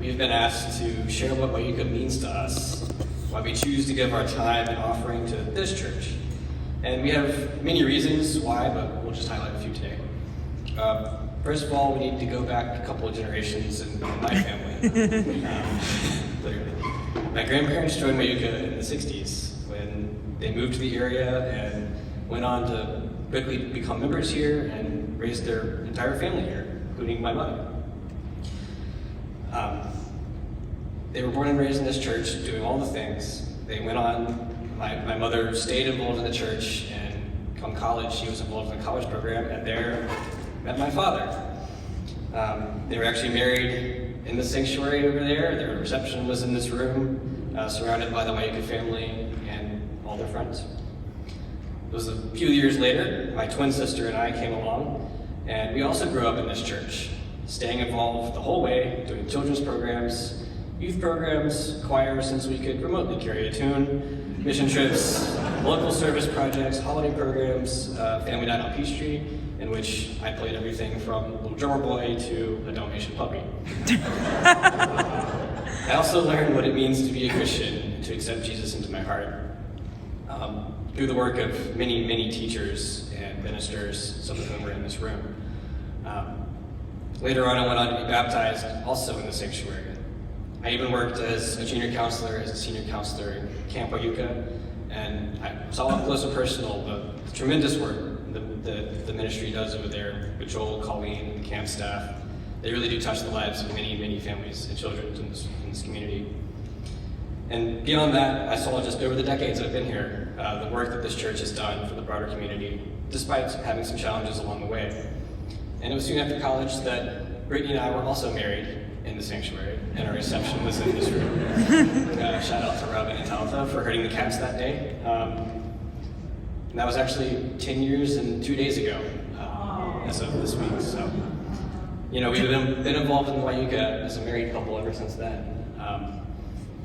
we've been asked to share what Wieuca means to us, why we choose to give our time and offering to this church. And we have many reasons why, but we'll just highlight a few today. First of all, we need to go back a couple of generations in my family. Literally. My grandparents joined Wieuca in the 60s when they moved to the area and went on to quickly become members here and raise their entire family here, including my mother. They were born and raised in this church, doing all the things. They went on, my mother stayed involved in the church, and come college, she was involved in the college program, and there met my father. They were actually married in the sanctuary over there. Their reception was in this room, surrounded by the Wieuca family and all their friends. It was a few years later, my twin sister and I came along, and we also grew up in this church, staying involved the whole way, doing children's programs, youth programs, choir since we could remotely carry a tune, mission trips, local service projects, holiday programs, family night on Peachtree, in which I played everything from little drummer boy to a Dalmatian puppy. I also learned what it means to be a Christian, to accept Jesus into my heart, through the work of many, many teachers and ministers, some of whom were in this room. Later on, I went on to be baptized also in the sanctuary. I even worked as a junior counselor, as a senior counselor in Camp Wieuca, and I saw up close and personal the tremendous work the ministry does over there with Joel, Colleen, and the camp staff. They really do touch the lives of many, many families and children in this community. And beyond that, I saw just over the decades I've been here, the work that this church has done for the broader community, despite having some challenges along the way. And it was soon after college that Brittany and I were also married in the sanctuary, and our reception was in this room. Shout out to Robin and Talitha for herding the cats that day. And that was actually 10 years and 2 days ago, as of this week. So, we've been involved in Wieuca as a married couple ever since then.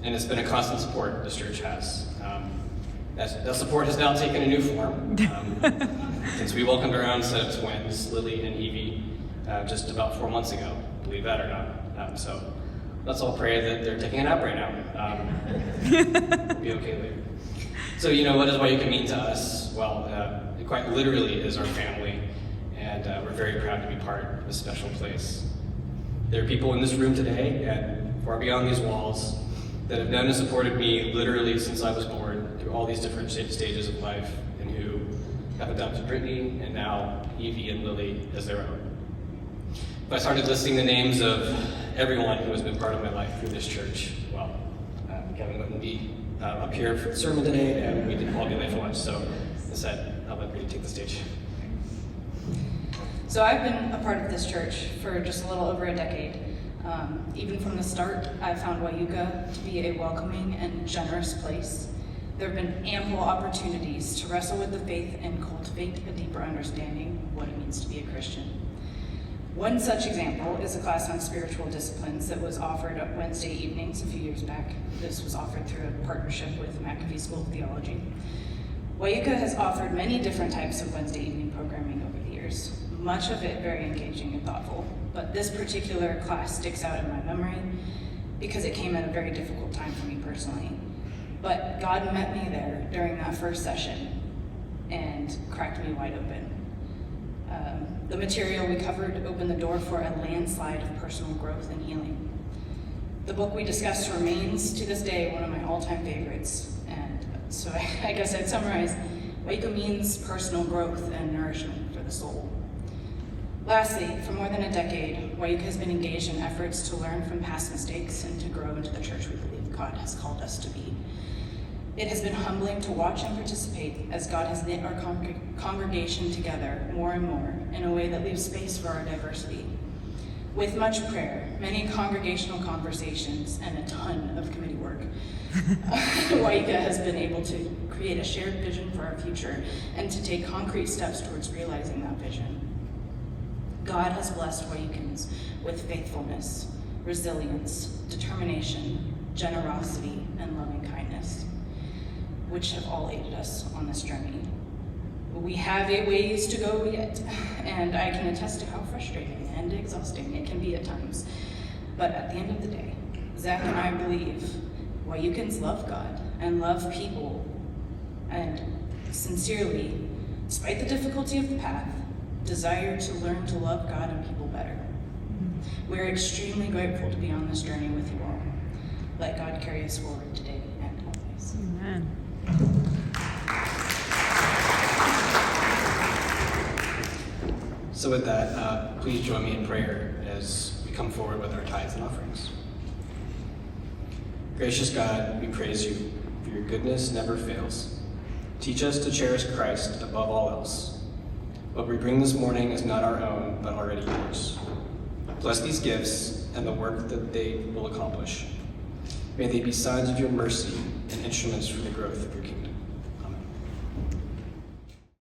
And it's been a constant support this church has. That support has now taken a new form since we welcomed our own set of twins, Lily and Evie, just about 4 months ago, believe that or not. So let's all pray that they're taking a nap right now. We'll be okay later. So what does Wieuca mean to us? Well, it quite literally is our family, and we're very proud to be part of this special place. There are people in this room today and far beyond these walls that have known and supported me literally since I was born through all these different stages of life, and who have adopted Brittany and now Evie and Lily as their own. If I started listing the names of everyone who has been part of my life through this church, well, Kevin wouldn't be up here for the sermon today, and we didn't all be late for lunch, so instead, I'll let Brittany take the stage. So I've been a part of this church for just a little over a decade. Even from the start, I found Wieuca to be a welcoming and generous place. There have been ample opportunities to wrestle with the faith and cultivate a deeper understanding of what it means to be a Christian. One such example is a class on spiritual disciplines that was offered on Wednesday evenings a few years back. This was offered through a partnership with McAfee School of Theology. Wieuca has offered many different types of Wednesday evening programming over the years, much of it very engaging and thoughtful. But this particular class sticks out in my memory because it came at a very difficult time for me personally. But God met me there during that first session and cracked me wide open. The material we covered opened the door for a landslide of personal growth and healing. The book we discussed remains to this day one of my all-time favorites. And so I guess I'd summarize, Wieuca means personal growth and nourishment for the soul. Lastly, for more than a decade, Wieuca has been engaged in efforts to learn from past mistakes and to grow into the church we believe God has called us to be. It has been humbling to watch and participate as God has knit our congregation together more and more in a way that leaves space for our diversity. With much prayer, many congregational conversations, and a ton of committee work, Wieuca has been able to create a shared vision for our future and to take concrete steps towards realizing that vision. God has blessed Wieucans with faithfulness, resilience, determination, generosity, and loving kindness, which have all aided us on this journey. We have a ways to go yet, and I can attest to how frustrating and exhausting it can be at times. But at the end of the day, Zach and I believe Wieucans love God and love people, and sincerely, despite the difficulty of the path, desire to learn to love God and people better. We're extremely grateful to be on this journey with you all. Let God carry us forward today and always. Amen. So with that, please join me in prayer as we come forward with our tithes and offerings. Gracious God, we praise you, for your goodness never fails. Teach us to cherish Christ above all else. What we bring this morning is not our own, but already yours. Bless these gifts and the work that they will accomplish. May they be signs of your mercy and instruments for the growth of your kingdom.